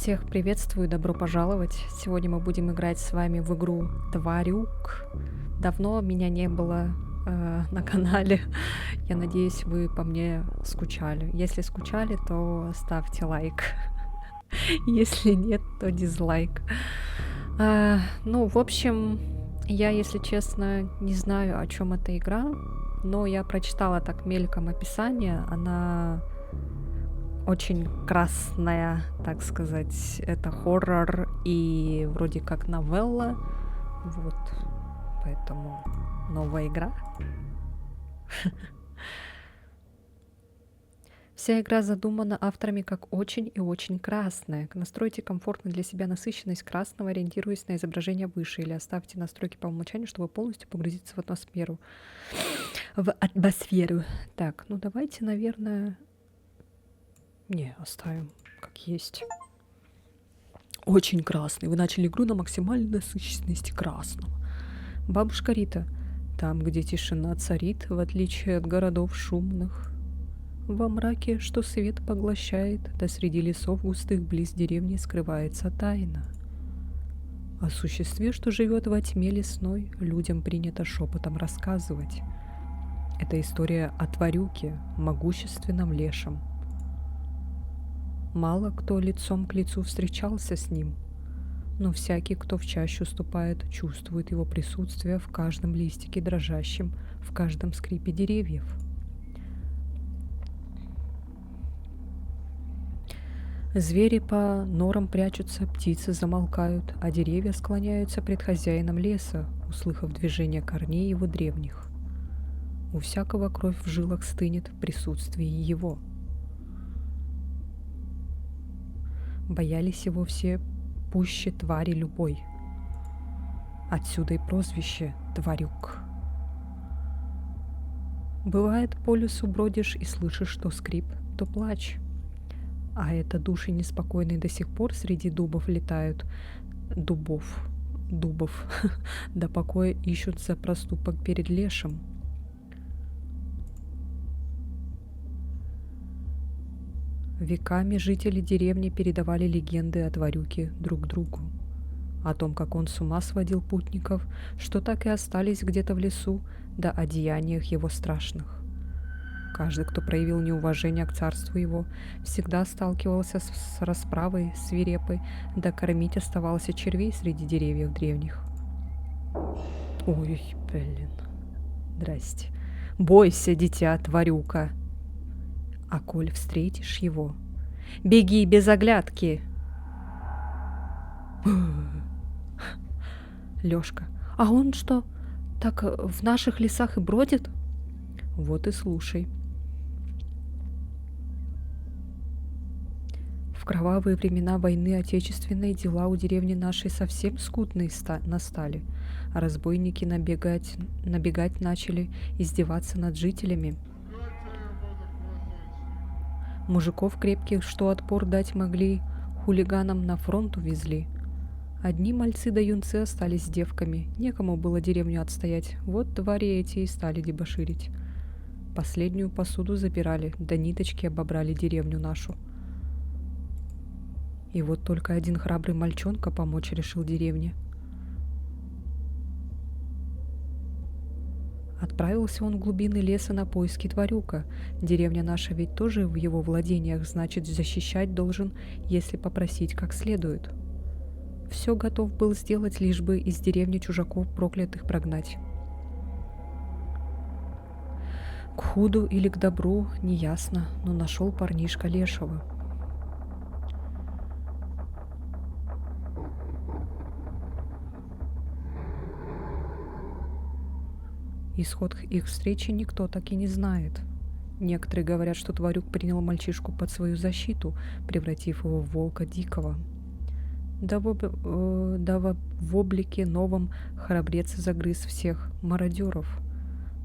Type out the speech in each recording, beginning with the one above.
Всех приветствую, добро пожаловать. Сегодня мы будем играть с вами в игру Тварюк. Давно меня не было на канале. Я надеюсь, вы по мне скучали. Если скучали, то ставьте лайк. Если нет, то дизлайк. В общем, я, если честно, не знаю, о чем эта игра, но я прочитала так мельком описание. Она очень красная, так сказать. Это хоррор и вроде как новелла. Вот. Поэтому новая игра. Вся игра задумана авторами как очень и очень красная. Настройте комфортно для себя насыщенность красного, ориентируясь на изображение выше, или оставьте настройки по умолчанию, чтобы полностью погрузиться в атмосферу. Так, ну давайте, наверное... Не, оставим как есть. Очень красный. Вы начали игру на максимальной насыщенности красного. Бабушка Рита. Там, где тишина царит, в отличие от городов шумных. Во мраке, что свет поглощает, да среди лесов густых близ деревни скрывается тайна. О существе, что живет во тьме лесной, людям принято шепотом рассказывать. Это история о тварюке, могущественном лешем. Мало кто лицом к лицу встречался с ним, но всякий, кто в чащу ступает, чувствует его присутствие в каждом листике дрожащем, в каждом скрипе деревьев. Звери по норам прячутся, птицы замолкают, а деревья склоняются пред хозяином леса, услыхав движение корней его древних. У всякого кровь в жилах стынет в присутствии его. Боялись его все пуще твари любой. Отсюда и прозвище Тварюк. Бывает, по лесу бродишь и слышишь то скрип, то плач. А это души неспокойные до сих пор среди дубов летают. Дубов. До покоя ищут за проступок перед лешим. Веками жители деревни передавали легенды о Тварюке друг другу. О том, как он с ума сводил путников, что так и остались где-то в лесу, да о деяниях его страшных. Каждый, кто проявил неуважение к царству его, всегда сталкивался с расправой свирепой, да кормить оставался червей среди деревьев древних. Ой, блин. Здрасте. Бойся, дитя Тварюка. А коль встретишь его, беги без оглядки. Лёшка. А он что, так в наших лесах и бродит? Вот и слушай. В кровавые времена войны отечественной дела у деревни нашей совсем скудные настали. А разбойники набегать начали, издеваться над жителями. Мужиков крепких, что отпор дать могли, хулиганам на фронт увезли. Одни мальцы да юнцы остались с девками, некому было деревню отстоять, вот твари эти и стали дебоширить. Последнюю посуду забирали, да ниточки обобрали деревню нашу. И вот только один храбрый мальчонка помочь решил деревне. Отправился он в глубины леса на поиски Тварюка. Деревня наша ведь тоже в его владениях, значит, защищать должен, если попросить как следует. Все готов был сделать, лишь бы из деревни чужаков проклятых прогнать. К худу или к добру, неясно, но нашел парнишка лешего. Исход их встречи никто так и не знает. Некоторые говорят, что Тварюк принял мальчишку под свою защиту, превратив его в волка дикого. Да в облике новом храбрец загрыз всех мародеров.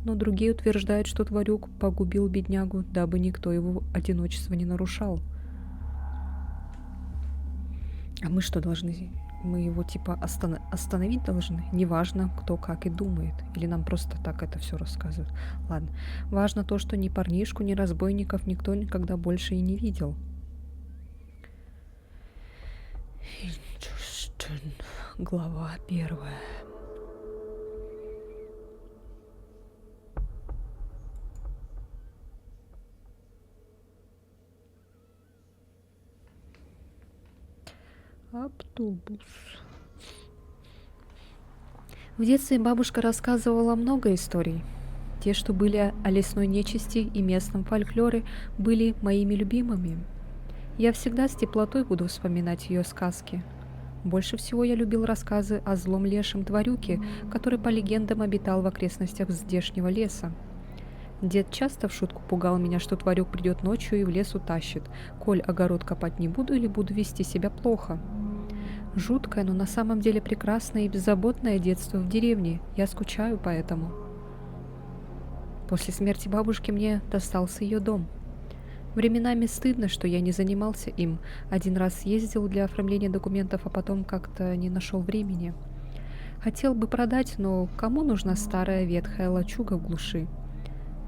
Но другие утверждают, что Тварюк погубил беднягу, дабы никто его одиночество не нарушал. А мы что должны? Мы его типа остановить должны? Неважно, кто как и думает. Или нам просто так это все рассказывают. Ладно. Важно то, что ни парнишку, ни разбойников никто никогда больше и не видел. Interesting. Глава 1. Автобус. В детстве бабушка рассказывала много историй. Те, что были о лесной нечисти и местном фольклоре, были моими любимыми. Я всегда с теплотой буду вспоминать ее сказки. Больше всего я любил рассказы о злом лешем тварюке, который по легендам обитал в окрестностях здешнего леса. Дед часто в шутку пугал меня, что тварюк придет ночью и в лес утащит, коль огород копать не буду или буду вести себя плохо. Жуткое, но на самом деле прекрасное и беззаботное детство в деревне. Я скучаю по этому. После смерти бабушки мне достался ее дом. Временами стыдно, что я не занимался им. Один раз съездил для оформления документов, а потом как-то не нашел времени. Хотел бы продать, но кому нужна старая ветхая лачуга в глуши?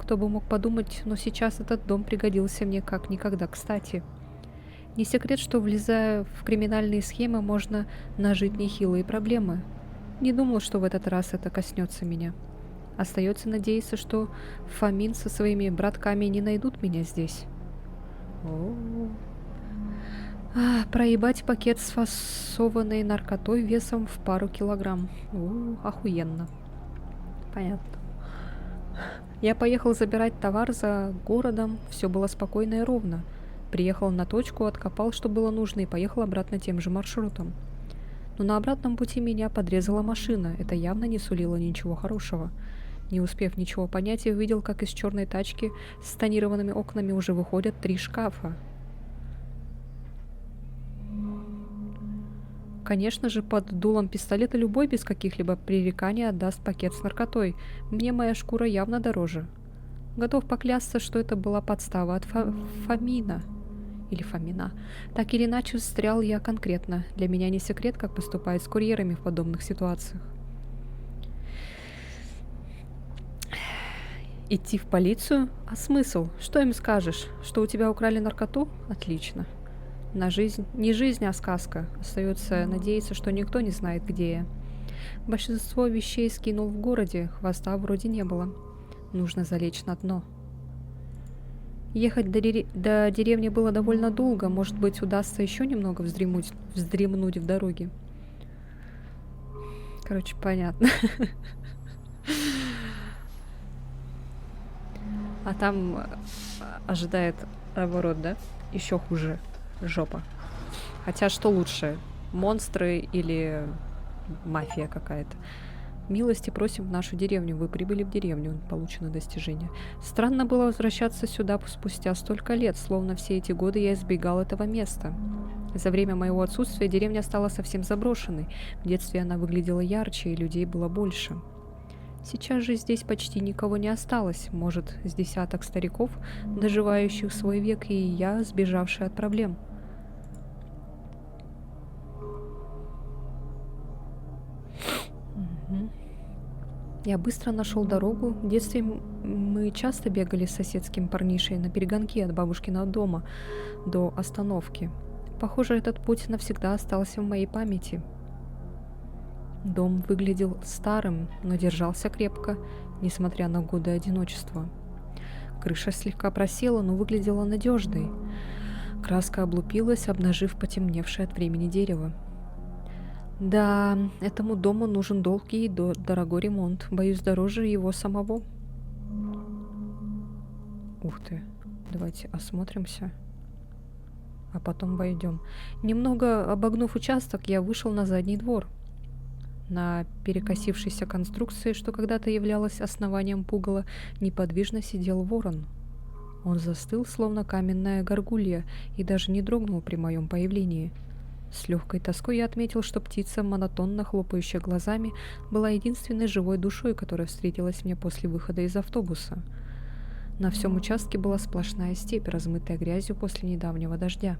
Кто бы мог подумать, но сейчас этот дом пригодился мне как никогда кстати. Не секрет, что, влезая в криминальные схемы, можно нажить нехилые проблемы. Не думал, что в этот раз это коснется меня. Остается надеяться, что Фомин со своими братками не найдут меня здесь. Проебать пакет с фасованной наркотой весом в пару килограмм. Охуенно. Понятно. Я поехал забирать товар за городом. Все было спокойно и ровно. Приехал на точку, откопал, что было нужно, и поехал обратно тем же маршрутом. Но на обратном пути меня подрезала машина. Это явно не сулило ничего хорошего. Не успев ничего понять, я увидел, как из черной тачки с тонированными окнами уже выходят 3 шкафа. Конечно же, под дулом пистолета любой без каких-либо пререканий отдаст пакет с наркотой. Мне моя шкура явно дороже. Готов поклясться, что это была подстава от Фомина. Или Фомина. Так или иначе, встрял я конкретно. Для меня не секрет, как поступают с курьерами в подобных ситуациях. Идти в полицию? А смысл? Что им скажешь? Что у тебя украли наркоту? Отлично. На жизнь... Не жизнь, а сказка. Остается надеяться, что никто не знает, где я. Большинство вещей скинул в городе, хвоста вроде не было. Нужно залечь на дно. Ехать до деревни было довольно долго. Может быть, удастся еще немного вздремнуть в дороге. Короче, понятно. А там ожидает наоборот, да? Еще хуже. Жопа. Хотя что лучше? Монстры или мафия какая-то? Милости просим в нашу деревню. Вы прибыли в деревню. Получено достижение. Странно было возвращаться сюда спустя столько лет, словно все эти годы я избегал этого места. За время моего отсутствия деревня стала совсем заброшенной. В детстве она выглядела ярче, и людей было больше. Сейчас же здесь почти никого не осталось. Может, с десяток стариков, доживающих свой век, и я, сбежавший от проблем. Я быстро нашел дорогу. В детстве мы часто бегали с соседским парнишей на перегонки от бабушкиного дома до остановки. Похоже, этот путь навсегда остался в моей памяти. Дом выглядел старым, но держался крепко, несмотря на годы одиночества. Крыша слегка просела, но выглядела надежной. Краска облупилась, обнажив потемневшее от времени дерево. Да, этому дому нужен долгий и дорогой ремонт. Боюсь, дороже его самого. Ух ты. Давайте осмотримся. А потом войдем. Немного обогнув участок, я вышел на задний двор. На перекосившейся конструкции, что когда-то являлась основанием пугала, неподвижно сидел ворон. Он застыл, словно каменная горгулья, и даже не дрогнул при моем появлении. С легкой тоской я отметил, что птица, монотонно хлопающая глазами, была единственной живой душой, которая встретилась мне после выхода из автобуса. На всем участке была сплошная степь, размытая грязью после недавнего дождя.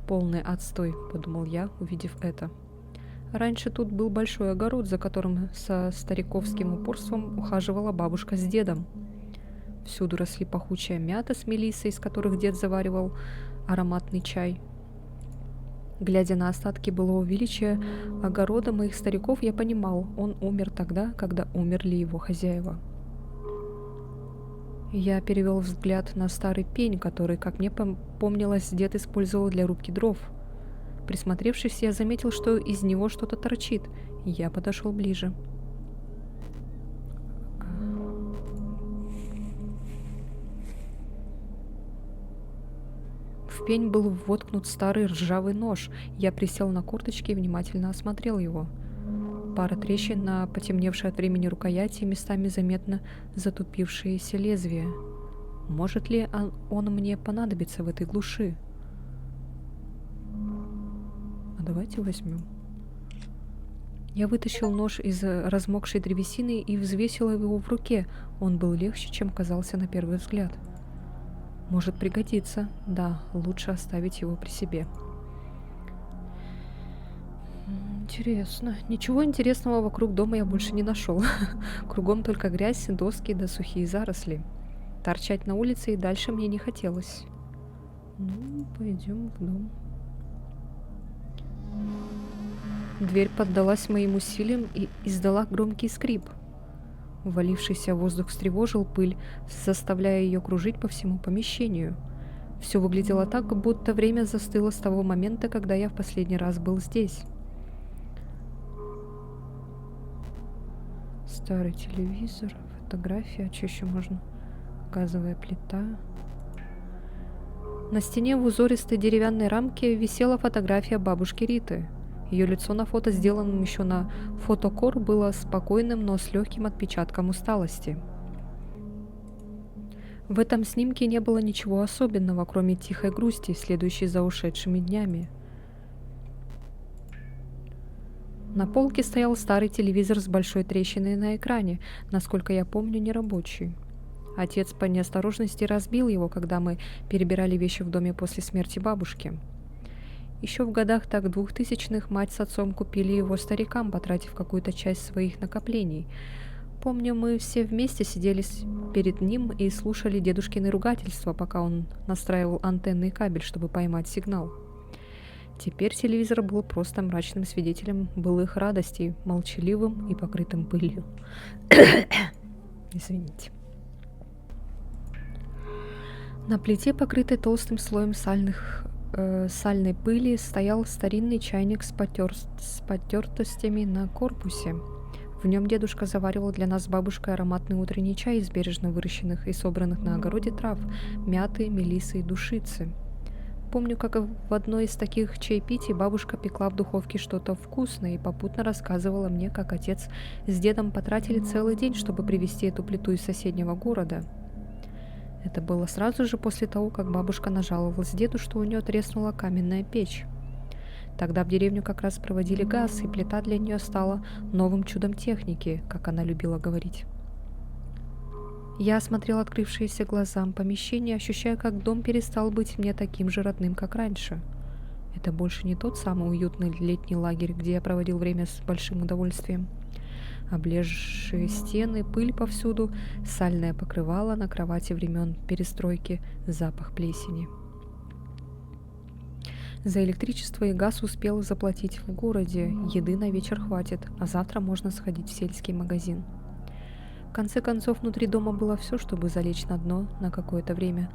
«Полный отстой», — подумал я, увидев это. Раньше тут был большой огород, за которым со стариковским упорством ухаживала бабушка с дедом. Всюду росли пахучая мята с мелиссой, из которых дед заваривал ароматный чай. Глядя на остатки былого величия огорода моих стариков, я понимал, он умер тогда, когда умерли его хозяева. Я перевел взгляд на старый пень, который, как мне помнилось, дед использовал для рубки дров. Присмотревшись, я заметил, что из него что-то торчит, и я подошел ближе. В пень был воткнут старый ржавый нож. Я присел на корточки и внимательно осмотрел его. Пара трещин на потемневшей от времени рукояти, местами заметно затупившееся лезвие. Может ли он мне понадобиться в этой глуши? А давайте возьмем. Я вытащил нож из размокшей древесины и взвесил его в руке. Он был легче, чем казался на первый взгляд. Может пригодиться. Да, лучше оставить его при себе. Интересно. Ничего интересного вокруг дома я больше не нашел. Кругом только грязь, доски да сухие заросли. Торчать на улице и дальше мне не хотелось. Ну, пойдем в дом. Дверь поддалась моим усилиям и издала громкий скрип. Ввалившийся воздух встревожил пыль, заставляя ее кружить по всему помещению. Все выглядело так, будто время застыло с того момента, когда я в последний раз был здесь. Старый телевизор, фотография, что еще можно? Газовая плита. На стене в узористой деревянной рамке висела фотография бабушки Риты. Ее лицо на фото, сделанном еще на фотокор, было спокойным, но с легким отпечатком усталости. В этом снимке не было ничего особенного, кроме тихой грусти, следующей за ушедшими днями. На полке стоял старый телевизор с большой трещиной на экране, насколько я помню, нерабочий. Отец по неосторожности разбил его, когда мы перебирали вещи в доме после смерти бабушки. Еще в годах так 2000-х мать с отцом купили его старикам, потратив какую-то часть своих накоплений. Помню, мы все вместе сидели перед ним и слушали дедушкины ругательства, пока он настраивал антенны и кабель, чтобы поймать сигнал. Теперь телевизор был просто мрачным свидетелем былых радостей, молчаливым и покрытым пылью. Извините. На плите, покрытой толстым слоем сальной пыли, стоял старинный чайник с потертостями на корпусе. В нем дедушка заваривал для нас с бабушкой ароматный утренний чай из бережно выращенных и собранных на огороде трав, мяты, мелисы и душицы. Помню, как в одной из таких чаепитий бабушка пекла в духовке что-то вкусное и попутно рассказывала мне, как отец с дедом потратили целый день, чтобы привезти эту плиту из соседнего города. Это было сразу же после того, как бабушка нажаловалась деду, что у нее треснула каменная печь. Тогда в деревню как раз проводили газ, и плита для нее стала новым чудом техники, как она любила говорить. Я осмотрел открывшиеся глазам помещение, ощущая, как дом перестал быть мне таким же родным, как раньше. Это больше не тот самый уютный летний лагерь, где я проводил время с большим удовольствием. Облезшие стены, пыль повсюду, сальное покрывало на кровати времен перестройки, запах плесени. За электричество и газ успел заплатить в городе, еды на вечер хватит, а завтра можно сходить в сельский магазин. В конце концов, внутри дома было все, чтобы залечь на дно на какое-то время.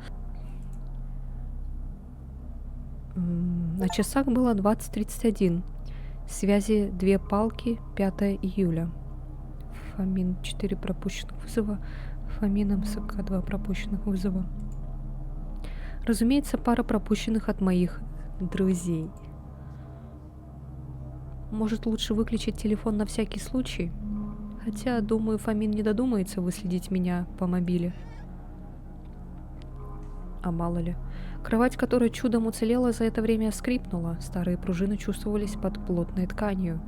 На часах было 20:31. Связи 2 палки, 5 июля. Фомин 4 пропущенных вызова, Фомин МСК 2 пропущенных вызова. Разумеется, пара пропущенных от моих друзей. Может, лучше выключить телефон на всякий случай? Хотя, думаю, Фомин не додумается выследить меня по мобиле. А мало ли. Кровать, которая чудом уцелела, за это время скрипнула. Старые пружины чувствовались под плотной тканью.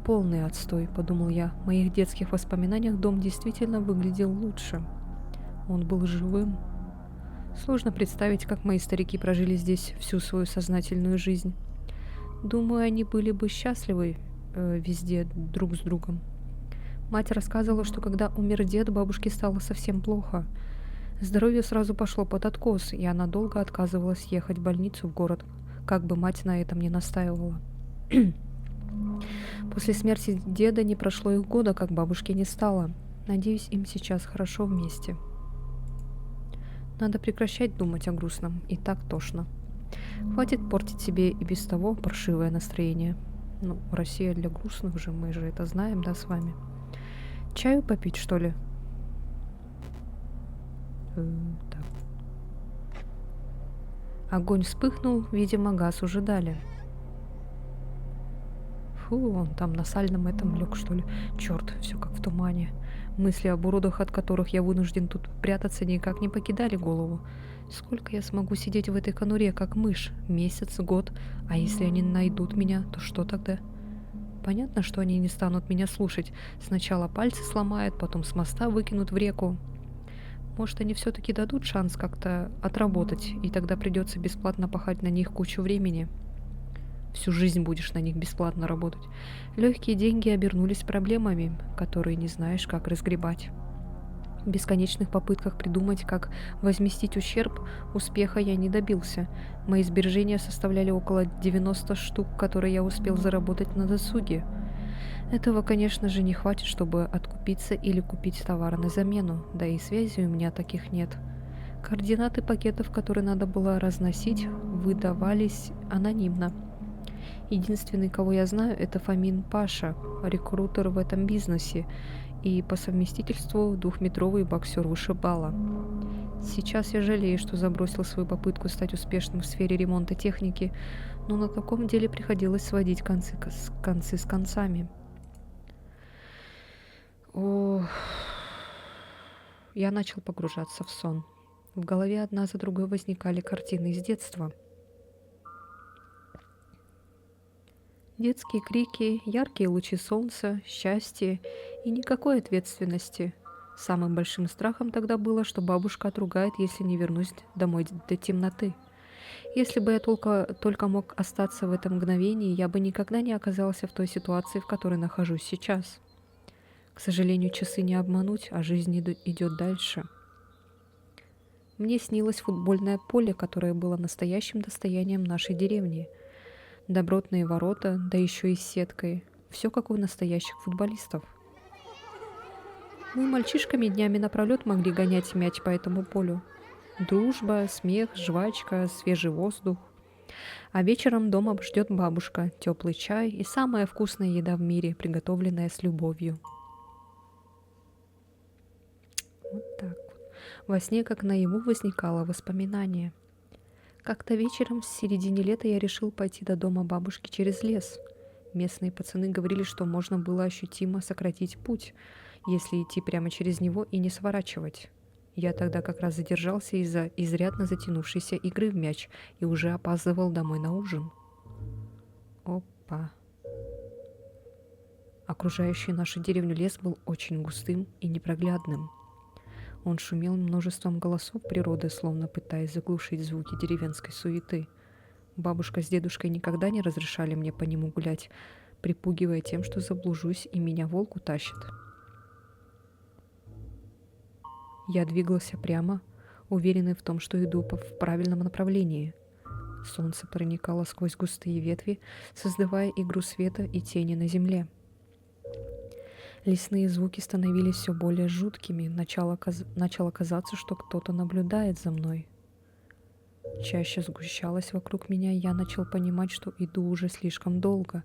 Полный отстой, подумал я. В моих детских воспоминаниях дом действительно выглядел лучше. Он был живым. Сложно представить, как мои старики прожили здесь всю свою сознательную жизнь. Думаю, они были бы счастливы везде друг с другом. Мать рассказывала, что когда умер дед, бабушке стало совсем плохо. Здоровье сразу пошло под откос, и она долго отказывалась ехать в больницу в город, как бы мать на этом не настаивала. После смерти деда не прошло и года, как бабушки не стало. Надеюсь, им сейчас хорошо вместе. Надо прекращать думать о грустном, и так тошно. Хватит портить себе и без того паршивое настроение. Ну, Россия для грустных же, мы же это знаем, да, с вами. Чаю попить, что ли? Так. Огонь вспыхнул, видимо, газ уже дали. Фу, он там на сальном этом лег, что ли. Черт, все как в тумане. Мысли об уродах, от которых я вынужден тут прятаться, никак не покидали голову. Сколько я смогу сидеть в этой конуре, как мышь? Месяц, год? А если они найдут меня, то что тогда? Понятно, что они не станут меня слушать. Сначала пальцы сломают, потом с моста выкинут в реку. Может, они все-таки дадут шанс как-то отработать, и тогда придется бесплатно пахать на них кучу времени. Всю жизнь будешь на них бесплатно работать. Легкие деньги обернулись проблемами, которые не знаешь, как разгребать. В бесконечных попытках придумать, как возместить ущерб, успеха я не добился. Мои сбережения составляли около 90 штук, которые я успел заработать на досуге. Этого, конечно же, не хватит, чтобы откупиться или купить товар на замену, да и связи у меня таких нет. Координаты пакетов, которые надо было разносить, выдавались анонимно. Единственный, кого я знаю, это Фомин Паша, рекрутер в этом бизнесе и по совместительству двухметровый боксер-вышибала. Сейчас я жалею, что забросил свою попытку стать успешным в сфере ремонта техники, но на таком деле приходилось сводить концы с концами. Я начал погружаться в сон. В голове одна за другой возникали картины из детства. Детские крики, яркие лучи солнца, счастье и никакой ответственности. Самым большим страхом тогда было, что бабушка отругает, если не вернусь домой до темноты. Если бы я только мог остаться в этом мгновении, я бы никогда не оказался в той ситуации, в которой нахожусь сейчас. К сожалению, часы не обмануть, а жизнь идет дальше. Мне снилось футбольное поле, которое было настоящим достоянием нашей деревни. Добротные ворота, да еще и с сеткой. Все как у настоящих футболистов. Мы мальчишками днями напролет могли гонять мяч по этому полю. Дружба, смех, жвачка, свежий воздух. А вечером дома ждет бабушка, теплый чай и самая вкусная еда в мире, приготовленная с любовью. Вот так вот. Во сне, как наяву, возникало воспоминание. Как-то вечером в середине лета я решил пойти до дома бабушки через лес. Местные пацаны говорили, что можно было ощутимо сократить путь, если идти прямо через него и не сворачивать. Я тогда как раз задержался из-за изрядно затянувшейся игры в мяч и уже опаздывал домой на ужин. Опа. Окружающий нашу деревню лес был очень густым и непроглядным. Он шумел множеством голосов природы, словно пытаясь заглушить звуки деревенской суеты. Бабушка с дедушкой никогда не разрешали мне по нему гулять, припугивая тем, что заблужусь и меня волк утащит. Я двигался прямо, уверенный в том, что иду в правильном направлении. Солнце проникало сквозь густые ветви, создавая игру света и тени на земле. Лесные звуки становились все более жуткими, начало казаться, что кто-то наблюдает за мной. Чаще сгущалось вокруг меня, и я начал понимать, что иду уже слишком долго,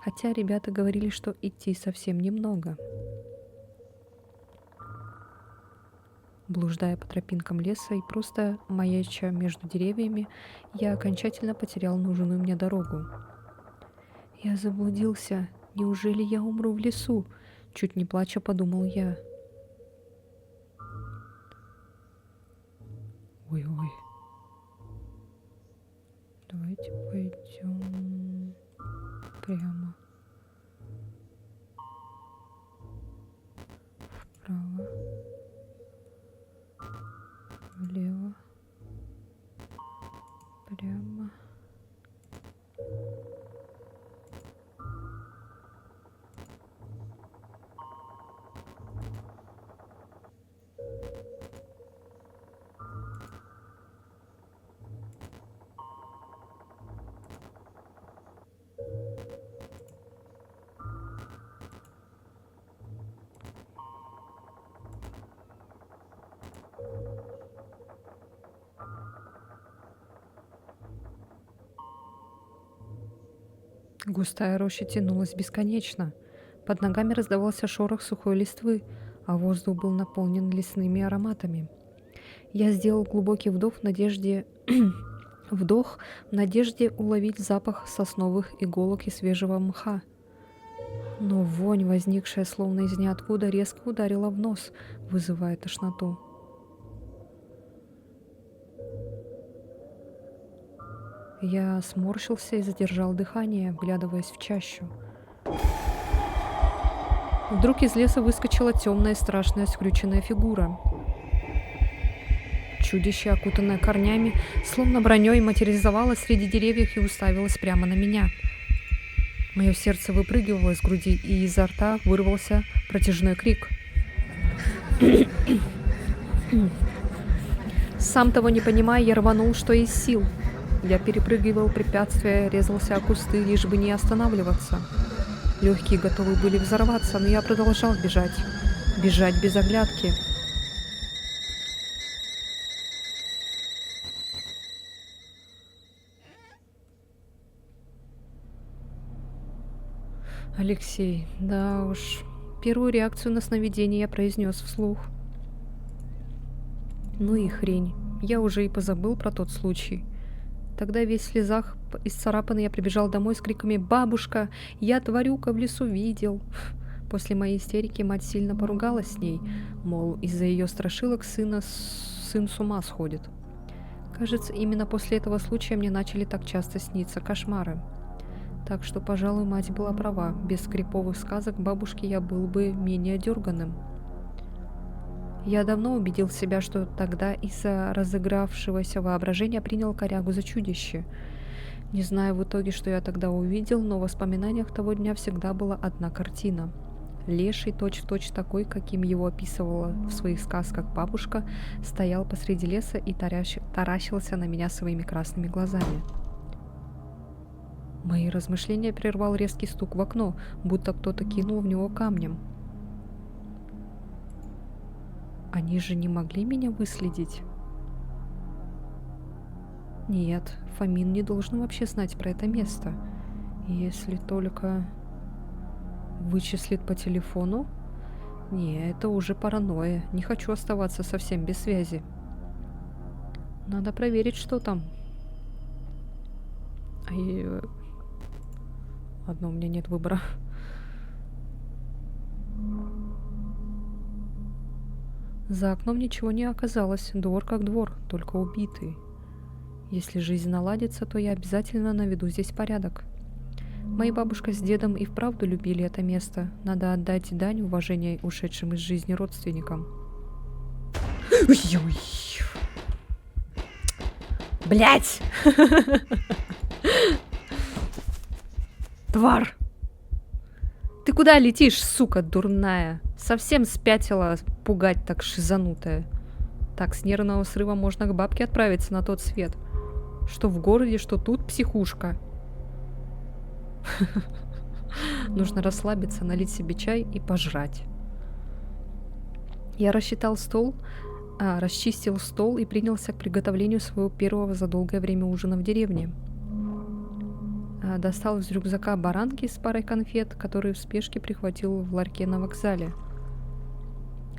хотя ребята говорили, что идти совсем немного. Блуждая по тропинкам леса и просто маяча между деревьями, я окончательно потерял нужную мне дорогу. Я заблудился. Неужели я умру в лесу? Чуть не плача, подумал я. Ой-ой. Давайте пойдем прямо. Вправо. Влево. Прямо. Густая роща тянулась бесконечно. Под ногами раздавался шорох сухой листвы, а воздух был наполнен лесными ароматами. Я сделал глубокий вдох в надежде... вдох в надежде уловить запах сосновых иголок и свежего мха. Но вонь, возникшая словно из ниоткуда, резко ударила в нос, вызывая тошноту. Я сморщился и задержал дыхание, вглядываясь в чащу. Вдруг из леса выскочила темная, страшная, скрюченная фигура. Чудище, окутанное корнями, словно броней, материализовалось среди деревьев и уставилось прямо на меня. Мое сердце выпрыгивало из груди, и изо рта вырвался протяжной крик. Сам того не понимая, я рванул, что из сил. Я перепрыгивал препятствия, резался о кусты, лишь бы не останавливаться. Легкие готовы были взорваться, но я продолжал бежать. Бежать без оглядки. Алексей, да уж. Первую реакцию на сновидение я произнес вслух. Ну и хрень. Я уже и позабыл про тот случай. Тогда весь в слезах, исцарапанный, я прибежал домой с криками «Бабушка, я тварюка в лесу видел!». После моей истерики мать сильно поругалась с ней, мол, из-за ее страшилок сын с ума сходит. Кажется, именно после этого случая мне начали так часто сниться кошмары. Так что, пожалуй, мать была права. Без криповых сказок бабушки я был бы менее дерганым. Я давно убедил себя, что тогда из-за разыгравшегося воображения принял корягу за чудище. Не знаю в итоге, что я тогда увидел, но в воспоминаниях того дня всегда была одна картина. Леший, точь-в-точь такой, каким его описывала в своих сказках бабушка, стоял посреди леса и таращился на меня своими красными глазами. Мои размышления прервал резкий стук в окно, будто кто-то кинул в него камнем. Они же не могли меня выследить? Нет, Фомин не должен вообще знать про это место. Если только вычислит по телефону? Не, это уже паранойя. Не хочу оставаться совсем без связи. Надо проверить, что там. Ладно, у меня нет выбора. За окном ничего не оказалось. Двор как двор, только убитый. Если жизнь наладится, то я обязательно наведу здесь порядок. Моя бабушка с дедом и вправду любили это место. Надо отдать дань уважения ушедшим из жизни родственникам. Блять! Тварь! Ты куда летишь, сука дурная? Совсем спятила пугать так шизанутая. Так, с нервного срыва можно к бабке отправиться на тот свет. Что в городе, что тут психушка. Нужно расслабиться, налить себе чай и пожрать. Я расчистил стол и принялся к приготовлению своего первого за долгое время ужина в деревне. Достал из рюкзака баранки с парой конфет, которые в спешке прихватил в ларьке на вокзале.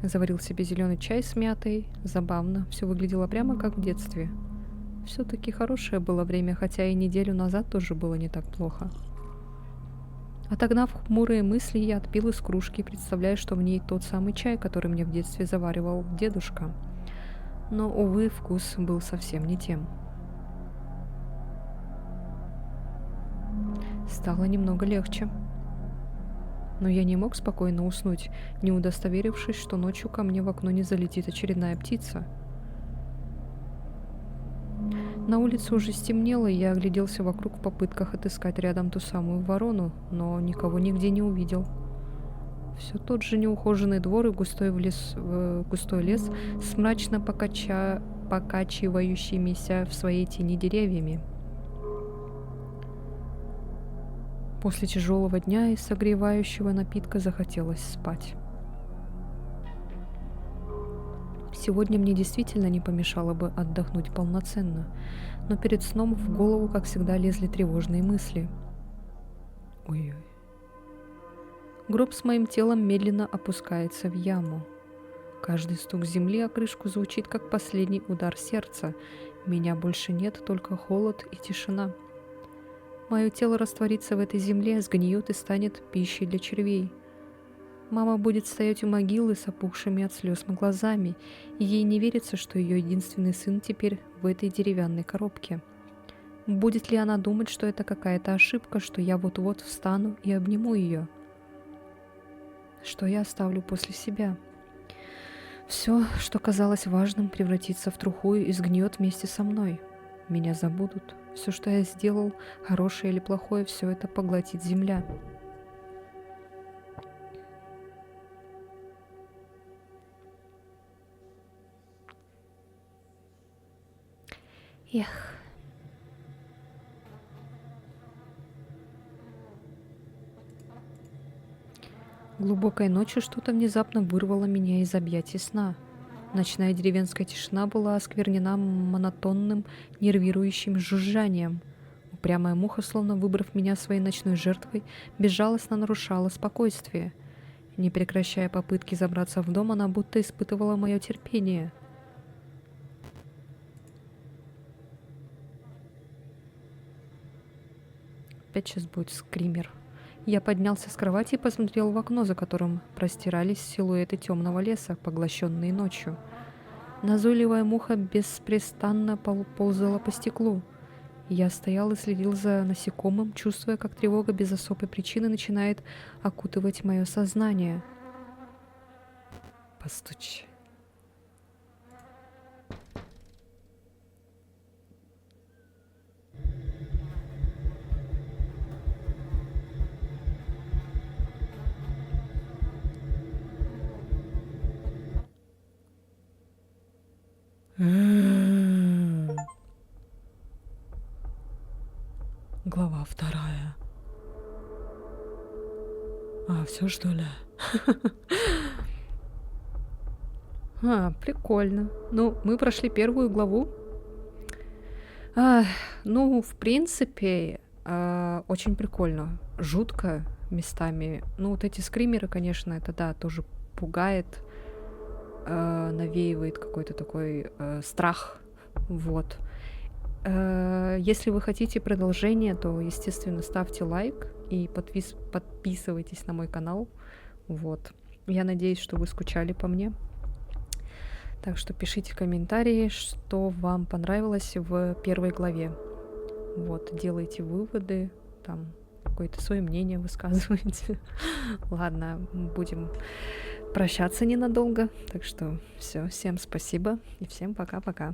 Заварил себе зеленый чай с мятой. Забавно, все выглядело прямо как в детстве. Все-таки хорошее было время, хотя и неделю назад тоже было не так плохо. Отогнав хмурые мысли, я отпил из кружки, представляя, что в ней тот самый чай, который мне в детстве заваривал дедушка. Но, увы, вкус был совсем не тем. Стало немного легче. Но я не мог спокойно уснуть, не удостоверившись, что ночью ко мне в окно не залетит очередная птица. На улице уже стемнело, и я огляделся вокруг в попытках отыскать рядом ту самую ворону, но никого нигде не увидел. Все тот же неухоженный двор и густой лес с мрачно покачивающимися в своей тени деревьями. После тяжелого дня и согревающего напитка захотелось спать. Сегодня мне действительно не помешало бы отдохнуть полноценно, но перед сном в голову, как всегда, лезли тревожные мысли. Ой-ой. Гроб с моим телом медленно опускается в яму. Каждый стук земли о крышку звучит, как последний удар сердца. Меня больше нет, только холод и тишина. Мое тело растворится в этой земле, сгниет и станет пищей для червей. Мама будет стоять у могилы с опухшими от слез глазами, и ей не верится, что ее единственный сын теперь в этой деревянной коробке. Будет ли она думать, что это какая-то ошибка, что я вот-вот встану и обниму ее? Что я оставлю после себя? Все, что казалось важным, превратится в труху и сгниет вместе со мной. Меня забудут. Все, что я сделал, хорошее или плохое, все это поглотит земля. Эх. Глубокой ночью что-то внезапно вырвало меня из объятий сна. Ночная деревенская тишина была осквернена монотонным, нервирующим жужжанием. Упрямая муха, словно выбрав меня своей ночной жертвой, безжалостно нарушала спокойствие. Не прекращая попытки забраться в дом, она будто испытывала мое терпение. Опять сейчас будет скример. Я поднялся с кровати и посмотрел в окно, за которым простирались силуэты темного леса, поглощенные ночью. Назойливая муха беспрестанно ползала по стеклу. Я стоял и следил за насекомым, чувствуя, как тревога без особой причины начинает окутывать мое сознание. Постучи. Глава 2. Все что ли? Прикольно. Ну, мы прошли первую главу. Ну, в принципе, очень прикольно. Жутко местами. Ну, вот эти скримеры, конечно, это да, тоже пугает, навеивает какой-то такой страх. Вот. Если вы хотите продолжение, то, естественно, ставьте лайк и подписывайтесь на мой канал. Вот. Я надеюсь, что вы скучали по мне. Так что пишите комментарии, что вам понравилось в первой главе. Вот, делайте выводы, там какое-то свое мнение высказывайте. Ладно, будем прощаться ненадолго. Так что все, всем спасибо и всем пока-пока.